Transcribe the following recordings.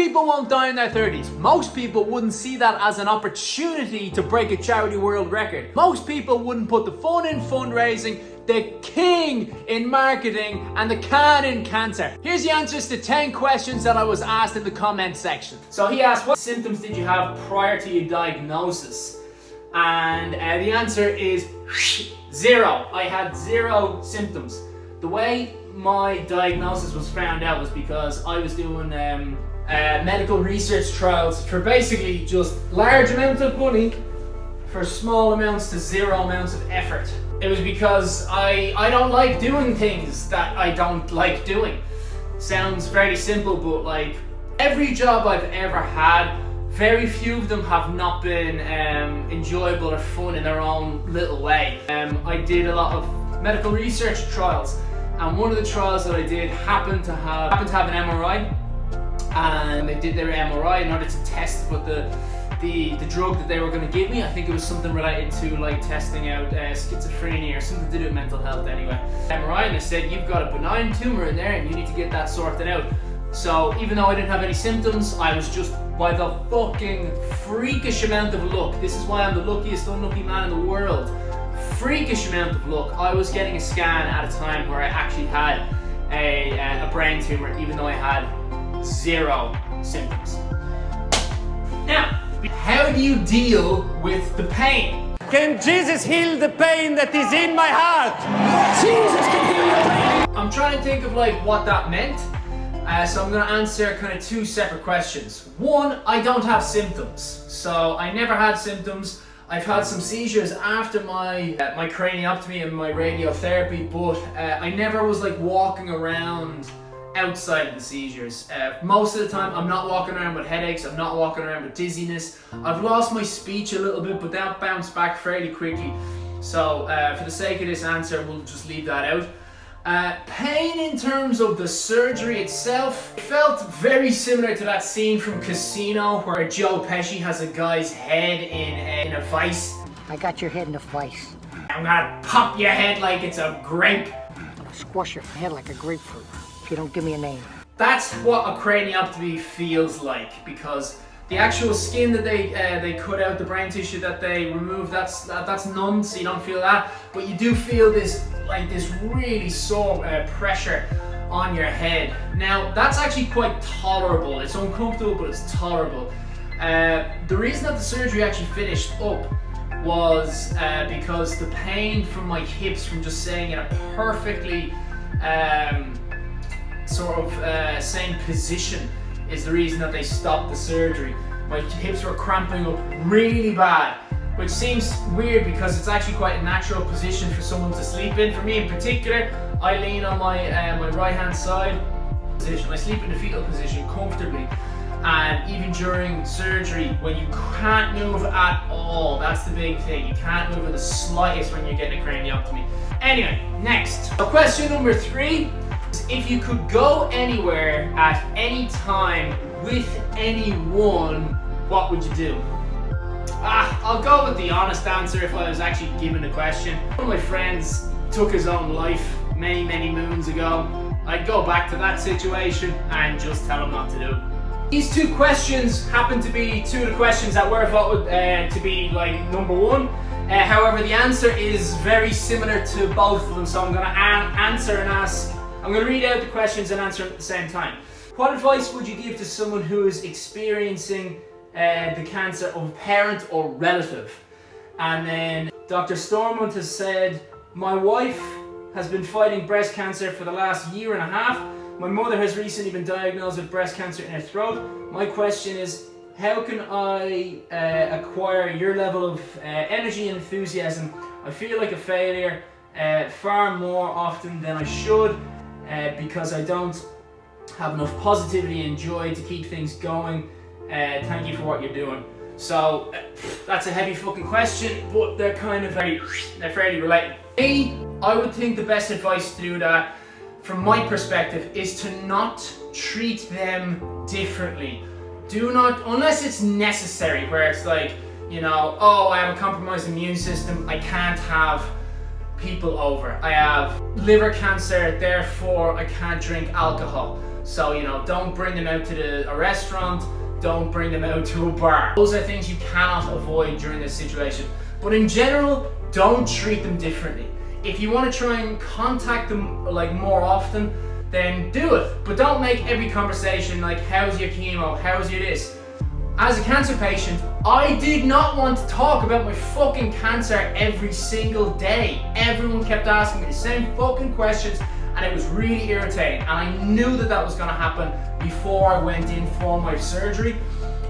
people won't die in their 30s. Most people wouldn't see that as an opportunity to break a charity world record. Most people wouldn't put the fun in fundraising, the king in marketing, and the can in cancer. Here's the answers to 10 questions that I was asked in the comment section. So he asked, what symptoms did you have prior to your diagnosis? And the answer is 0. I had 0 symptoms. The way my diagnosis was found out was because I was doing medical research trials for basically just large amounts of money for small amounts to 0 amounts of effort. It was because I don't like doing things that I don't like doing. Sounds very simple, but like every job I've ever had, very few of them have not been enjoyable or fun in their own little way. I did a lot of medical research trials, and one of the trials that I did happened to have an MRI, and they did their MRI in order to test what the drug that they were going to give me. I think it was something related to like testing out schizophrenia or something to do with mental health anyway. MRI, and they said, you've got a benign tumor in there and you need to get that sorted out. So even though I didn't have any symptoms, I was just, by the fucking freakish amount of luck, this is why I'm the luckiest unlucky man in the world, freakish amount of luck, I was getting a scan at a time where I actually had a brain tumor, even though I had 0 symptoms. Now, how do you deal with the pain? Can Jesus heal the pain that is in my heart? Jesus can heal your pain! I'm trying to think of like what that meant. So I'm going to answer kind of 2 separate questions. One, I don't have symptoms. So I never had symptoms. I've had some seizures after my craniotomy and my radiotherapy, but I never was like walking around outside of the seizures. Most of the time I'm not walking around with headaches, I'm not walking around with dizziness. I've lost my speech a little bit, but that bounced back fairly quickly. So for the sake of this answer, we'll just leave that out. Pain in terms of the surgery itself felt very similar to that scene from Casino where Joe Pesci has a guy's head in a vice. I got your head in a vice. I'm gonna pop your head like it's a grape. I'm gonna squash your head like a grapefruit if you don't give me a name. That's what a craniotomy feels like, because the actual skin that they cut out, the brain tissue that they remove, that's numb, so you don't feel that. But you do feel this really sore pressure on your head. Now that's actually quite tolerable. It's uncomfortable, but it's tolerable. The reason that the surgery actually finished up was because the pain from my hips from just staying in a perfectly same position is the reason that they stopped the surgery. My hips were cramping up really bad, which seems weird because it's actually quite a natural position for someone to sleep in. For me in particular, I lean on my right hand side position. I sleep in the fetal position comfortably, and even during surgery when you can't move at all, that's the big thing. You can't move in the slightest when you're getting a craniotomy. Anyway, next. So question number 3. If you could go anywhere at any time with anyone, what would you do? I'll go with the honest answer if I was actually given the question. One of my friends took his own life many moons ago. I'd go back to that situation and just tell him not to do it. These 2 questions happen to be 2 of the questions that were voted to be like number 1. However, the answer is very similar to both of them, so I'm going to I'm going to read out the questions and answer at the same time. What advice would you give to someone who is experiencing the cancer of a parent or relative? And then Dr. Stormont has said, my wife has been fighting breast cancer for the last 1.5 years. My mother has recently been diagnosed with breast cancer in her throat. My question is, how can I acquire your level of energy and enthusiasm? I feel like a failure far more often than I should. Because I don't have enough positivity and joy to keep things going. Thank you for what you're doing. So that's a heavy fucking question, but they're kind of fairly related. I would think the best advice to do that, from my perspective, is to not treat them differently. Do not, unless it's necessary, where it's like, you know, oh, I have a compromised immune system, I can't have people over. I have liver cancer, therefore I can't drink alcohol. So, you know, don't bring them out to a restaurant, don't bring them out to a bar. Those are things you cannot avoid during this situation. But in general, don't treat them differently. If you want to try and contact them like more often, then do it. But don't make every conversation like, how's your chemo, how's your this? As a cancer patient, I did not want to talk about my fucking cancer every single day. Everyone kept asking me the same fucking questions, and it was really irritating. And I knew that that was gonna happen before I went in for my surgery,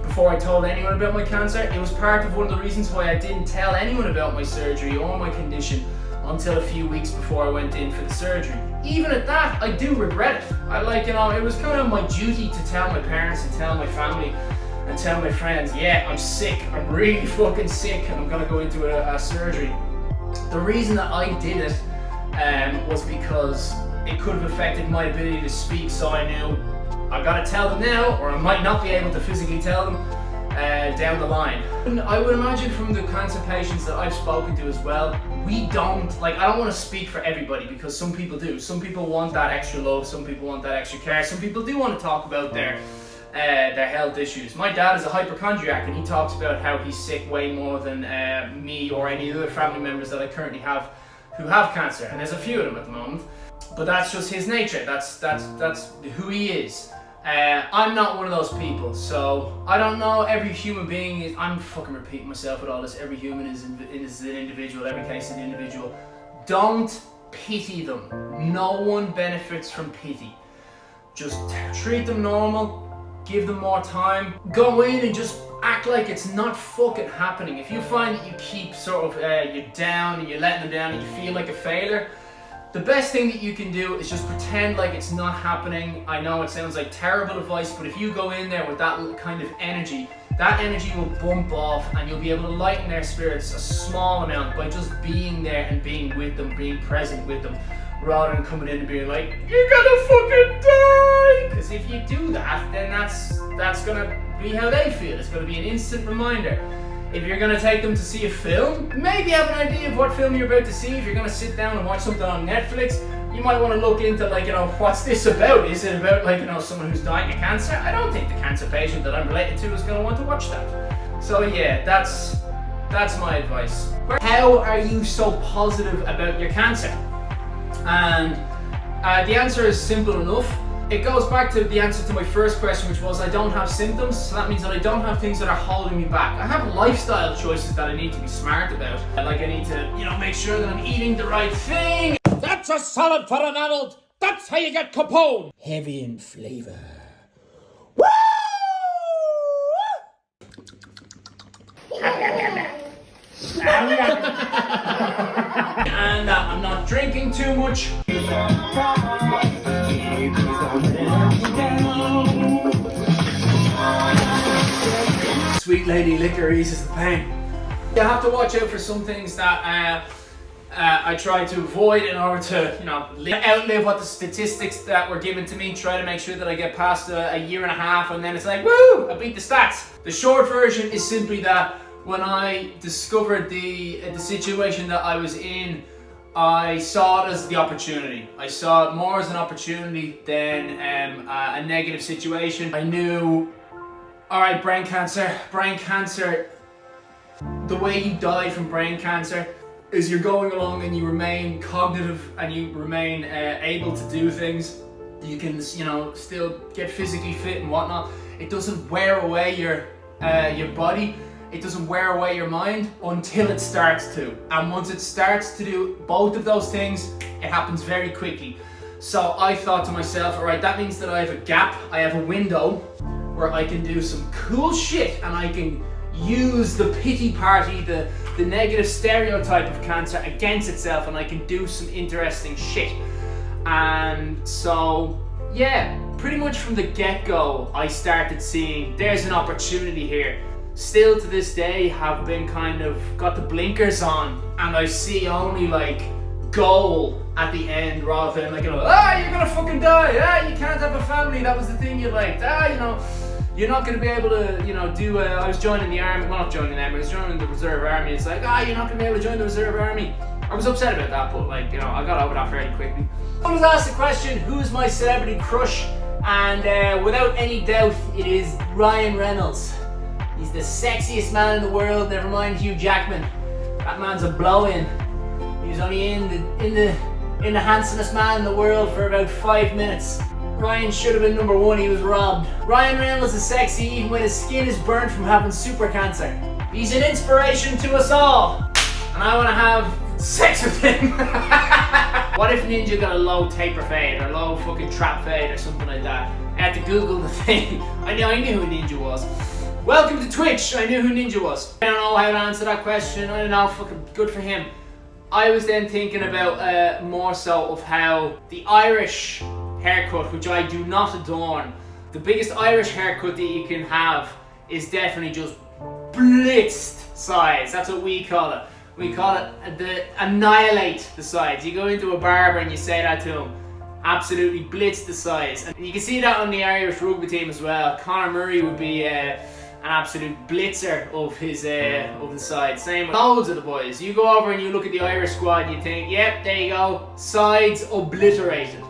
before I told anyone about my cancer. It was part of one of the reasons why I didn't tell anyone about my surgery or my condition until a few weeks before I went in for the surgery. Even at that, I do regret it. It was kind of my duty to tell my parents and tell my family and tell my friends, yeah, I'm sick, I'm really fucking sick, and I'm gonna go into a surgery. The reason that I did it was because it could have affected my ability to speak, so I knew I gotta tell them now, or I might not be able to physically tell them down the line. And I would imagine from the cancer patients that I've spoken to as well, I don't want to speak for everybody, because some people do. Some people want that extra love, some people want that extra care, some people do want to talk about their health issues. My dad is a hypochondriac, and he talks about how he's sick way more than me or any other family members that I currently have who have cancer, and there's a few of them at the moment. But that's just his nature, that's who he is. I'm not one of those people, so I don't know. Every human being is, I'm fucking repeating myself with all this, every human is an individual, every case is an individual. Don't pity them. No one benefits from pity. Just treat them normal, give them more time, go in and just act like it's not fucking happening. If you find that you keep sort of, you're down and you're letting them down and you feel like a failure, the best thing that you can do is just pretend like it's not happening. I know it sounds like terrible advice, but if you go in there with that kind of energy, that energy will bump off, and you'll be able to lighten their spirits a small amount by just being there and being with them, being present with them, rather than coming in and being like, you're gonna fucking die! Because if you do that, then that's gonna be how they feel. It's gonna be an instant reminder. If you're gonna take them to see a film, maybe have an idea of what film you're about to see. If you're gonna sit down and watch something on Netflix, you might want to look into what's this about? Is it about someone who's dying of cancer? I don't think the cancer patient that I'm related to is gonna want to watch that. So yeah, that's my advice. How are you so positive about your cancer? And the answer is simple enough. It goes back to the answer to my first question, which was I don't have symptoms, so that means that I don't have things that are holding me back. I have lifestyle choices that I need to be smart about. Like I need to, make sure that I'm eating the right thing. That's a salad for an adult. That's how you get Capone. Heavy in flavor. Woo! And I'm not drinking too much. Sweet lady liquor eases the pain. You have to watch out for some things that I try to avoid in order to, outlive what the statistics that were given to me. Try to make sure that I get past a year and a half, and then it's like, woo, I beat the stats. The short version is simply that when I discovered the situation that I was in, I saw it as the opportunity. I saw it more as an opportunity than a negative situation. I knew, all right, brain cancer, the way you die from brain cancer is you're going along and you remain cognitive and you remain able to do things. You can, still get physically fit and whatnot. It doesn't wear away your body. It doesn't wear away your mind until it starts to. And once it starts to do both of those things, it happens very quickly. So I thought to myself, all right, that means that I have a gap, I have a window where I can do some cool shit, and I can use the pity party, the negative stereotype of cancer against itself, and I can do some interesting shit. And so, yeah, pretty much from the get-go, I started seeing there's an opportunity here. Still to this day have been got the blinkers on, and I see only goal at the end rather than you're gonna fucking die, you can't have a family, that was the thing you liked, you're not gonna be able to, do I was joining the army, well not joining the army, I was joining the reserve army. It's like, you're not gonna be able to join the reserve army. I was upset about that, but I got over that fairly quickly. I was asked the question, who's my celebrity crush? And without any doubt, it is Ryan Reynolds. He's the sexiest man in the world, never mind Hugh Jackman. That man's a blow-in. He was only in the handsomest man in the world for about 5 minutes. Ryan should have been number one, he was robbed. Ryan Reynolds is sexy even when his skin is burnt from having super cancer. He's an inspiration to us all. And I want to have sex with him. What if Ninja got a low taper fade or low fucking trap fade or something like that? I had to Google the thing. I knew who Ninja was. Welcome to Twitch. I knew who Ninja was. I don't know how to answer that question. I don't know, fucking good for him. I was then thinking about more so of how the Irish haircut, which I do not adorn, the biggest Irish haircut that you can have is definitely just blitzed sides. That's what we call it. We call it the annihilate the sides. You go into a barber and you say that to him, absolutely blitz the sides. And you can see that on the Irish rugby team as well. Conor Murray would be an absolute blitzer of his of the sides. Same with loads of the boys. You go over and you look at the Irish squad and you think, yep, there you go, sides obliterated.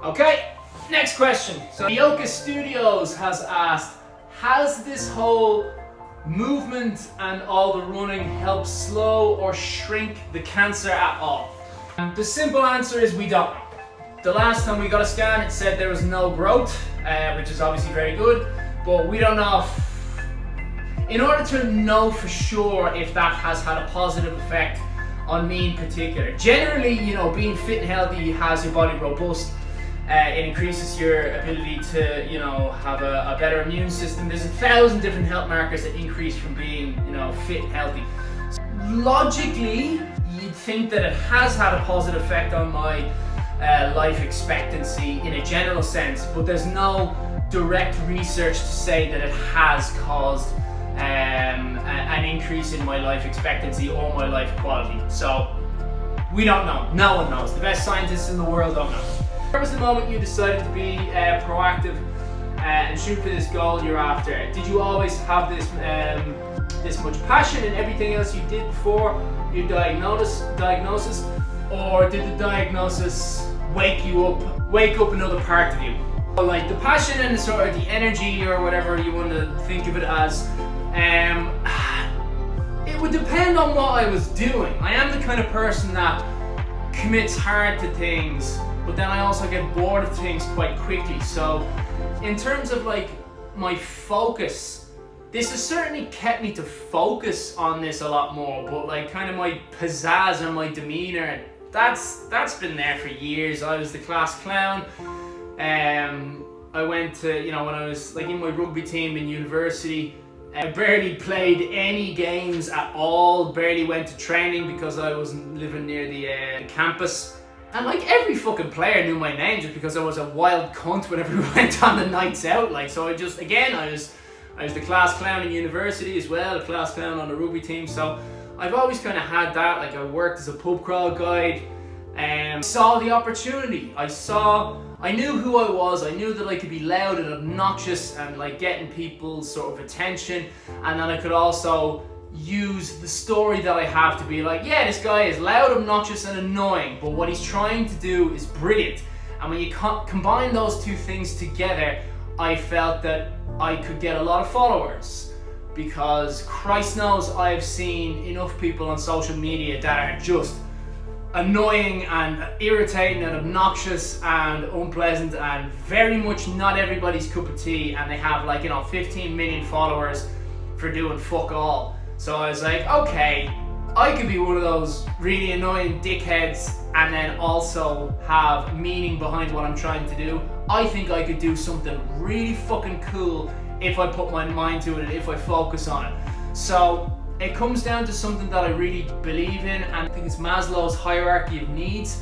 Okay, next question. So Yoka Studios has asked, has this whole movement and all the running helped slow or shrink the cancer at all? And the simple answer is we don't know. The last time we got a scan, it said there was no growth, which is obviously very good, but we don't know in order to know for sure if that has had a positive effect on me in particular. Generally, you know, being fit and healthy has your body robust. It increases your ability to, you know, have a better immune system. There's 1,000 different health markers that increase from being, you know, fit and healthy. So logically, you'd think that it has had a positive effect on my life expectancy in a general sense, but there's no direct research to say that it has caused an increase in my life expectancy or my life quality. So we don't know. No one knows. The best scientists in the world don't know. Where was the moment you decided to be proactive and shoot for this goal you're after? Did you always have this much passion in everything else you did before your diagnosis, or did the diagnosis wake up another part of you? Well, like the passion and sort of the energy or whatever you want to think of it as, it would depend on what I was doing. I am the kind of person that commits hard to things, but then I also get bored of things quite quickly. So in terms of like my focus, this has certainly kept me to focus on this a lot more, but like kind of my pizzazz and my demeanor, that's been there for years. I was the class clown. I went to, you know, when I was like in my rugby team in university, I barely played any games at all, barely went to training because I wasn't living near the campus. And like every fucking player knew my name just because I was a wild cunt whenever we went on the nights out. Like, so I was the class clown in university as well, a class clown on the rugby team. So I've always kind of had that. Like I worked as a pub crawl guide and saw the opportunity. I knew who I was. I knew that I could be loud and obnoxious and like getting people's sort of attention. And then I could also use the story that I have to be like, yeah, this guy is loud, obnoxious and annoying, but what he's trying to do is brilliant. And when you combine those two things together, I felt that I could get a lot of followers, because Christ knows I've seen enough people on social media that are just annoying and irritating and obnoxious and unpleasant and very much not everybody's cup of tea, and they have like, you know, 15 million followers for doing fuck all. So I was like, okay, I could be one of those really annoying dickheads and then also have meaning behind what I'm trying to do. I think I could do something really fucking cool if I put my mind to it and if I focus on it. So it comes down to something that I really believe in, and I think it's Maslow's hierarchy of needs,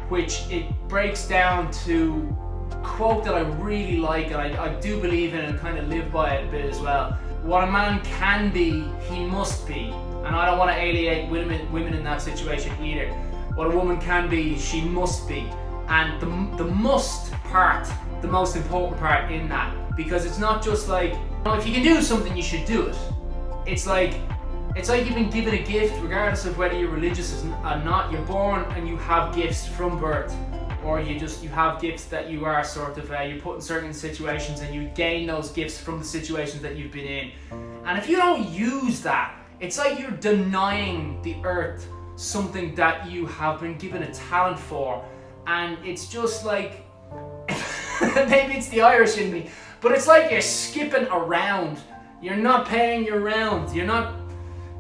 which it breaks down to a quote that I really like and I do believe in and kind of live by it a bit as well. What a man can be, he must be. And I don't want to alienate women in that situation either. What a woman can be, she must be. And the must part, the most important part in that, because it's not just like, you know, if you can do something, you should do it. It's like you've been given a gift, regardless of whether you're religious or not. You're born and you have gifts from birth. or you have gifts that you are sort of you put in certain situations and you gain those gifts from the situations that you've been in. And if you don't use that, it's like you're denying the earth something that you have been given a talent for. And it's just like, maybe it's the Irish in me, but it's like you're skipping around. You're not paying your round. You're not,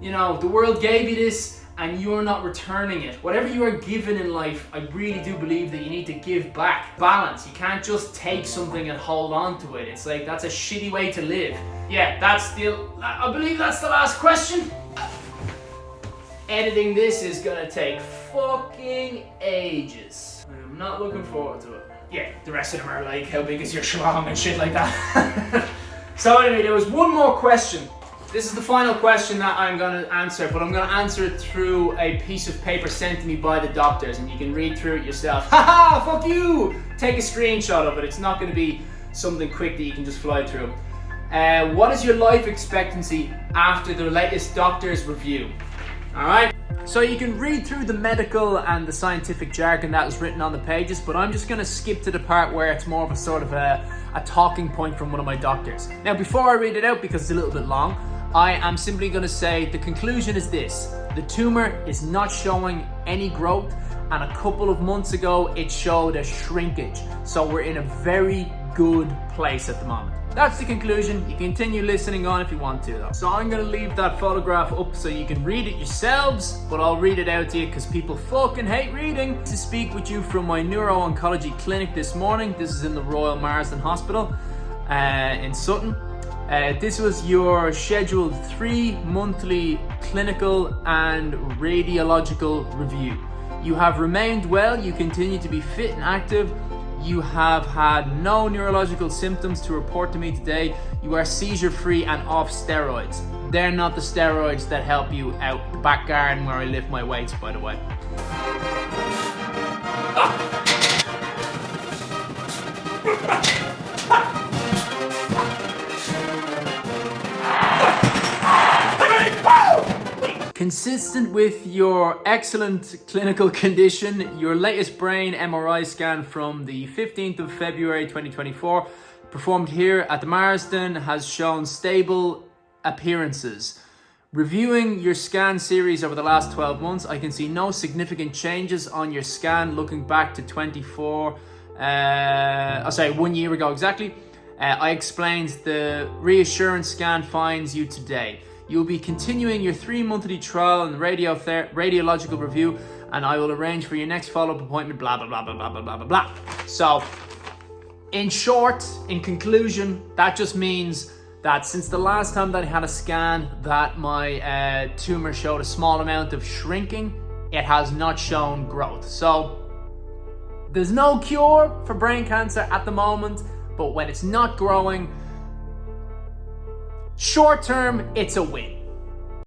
the world gave you this and you're not returning it. Whatever you are given in life, I really do believe that you need to give back. Balance. You can't just take something and hold on to it. It's like, that's a shitty way to live. Yeah, I believe that's the last question. Editing this is gonna take fucking ages. I'm not looking forward to it. Yeah, the rest of them are like, how big is your schlong and shit like that. So anyway, there was one more question. This is the final question that I'm going to answer, but I'm going to answer it through a piece of paper sent to me by the doctors, and you can read through it yourself. Haha, fuck you! Take a screenshot of it. It's not going to be something quick that you can just fly through. What is your life expectancy after the latest doctor's review? Alright? So you can read through the medical and the scientific jargon that was written on the pages, but I'm just going to skip to the part where it's more of a sort of a talking point from one of my doctors. Now, before I read it out, because it's a little bit long, I am simply going to say the conclusion is this: the tumor is not showing any growth, and a couple of months ago it showed a shrinkage. So we're in a very good place at the moment. That's the conclusion. You can continue listening on if you want to though. So I'm going to leave that photograph up so you can read it yourselves, but I'll read it out to you because people fucking hate reading. To speak with you from my neuro-oncology clinic this morning. This is in the Royal Marsden Hospital in Sutton. This was your scheduled 3 monthly clinical and radiological review. You have remained well, you continue to be fit and active. You have had no neurological symptoms to report to me today. You are seizure free and off steroids. They're not the steroids that help you out the back garden where I lift my weights, by the way. Consistent with your excellent clinical condition, your latest brain MRI scan from the 15th of February 2024, performed here at the Marsden, has shown stable appearances. Reviewing your scan series over the last 12 months, I can see no significant changes on your scan looking back to 1 year ago exactly. I explained the reassurance scan finds you today. You'll be continuing your 3 monthly trial and radiological review, and I will arrange for your next follow-up appointment, blah, blah, blah, blah, blah, blah, blah, blah, blah. So, in short, in conclusion, that just means that since the last time that I had a scan that my tumor showed a small amount of shrinking, it has not shown growth. So, there's no cure for brain cancer at the moment, but when it's not growing, short term, it's a win.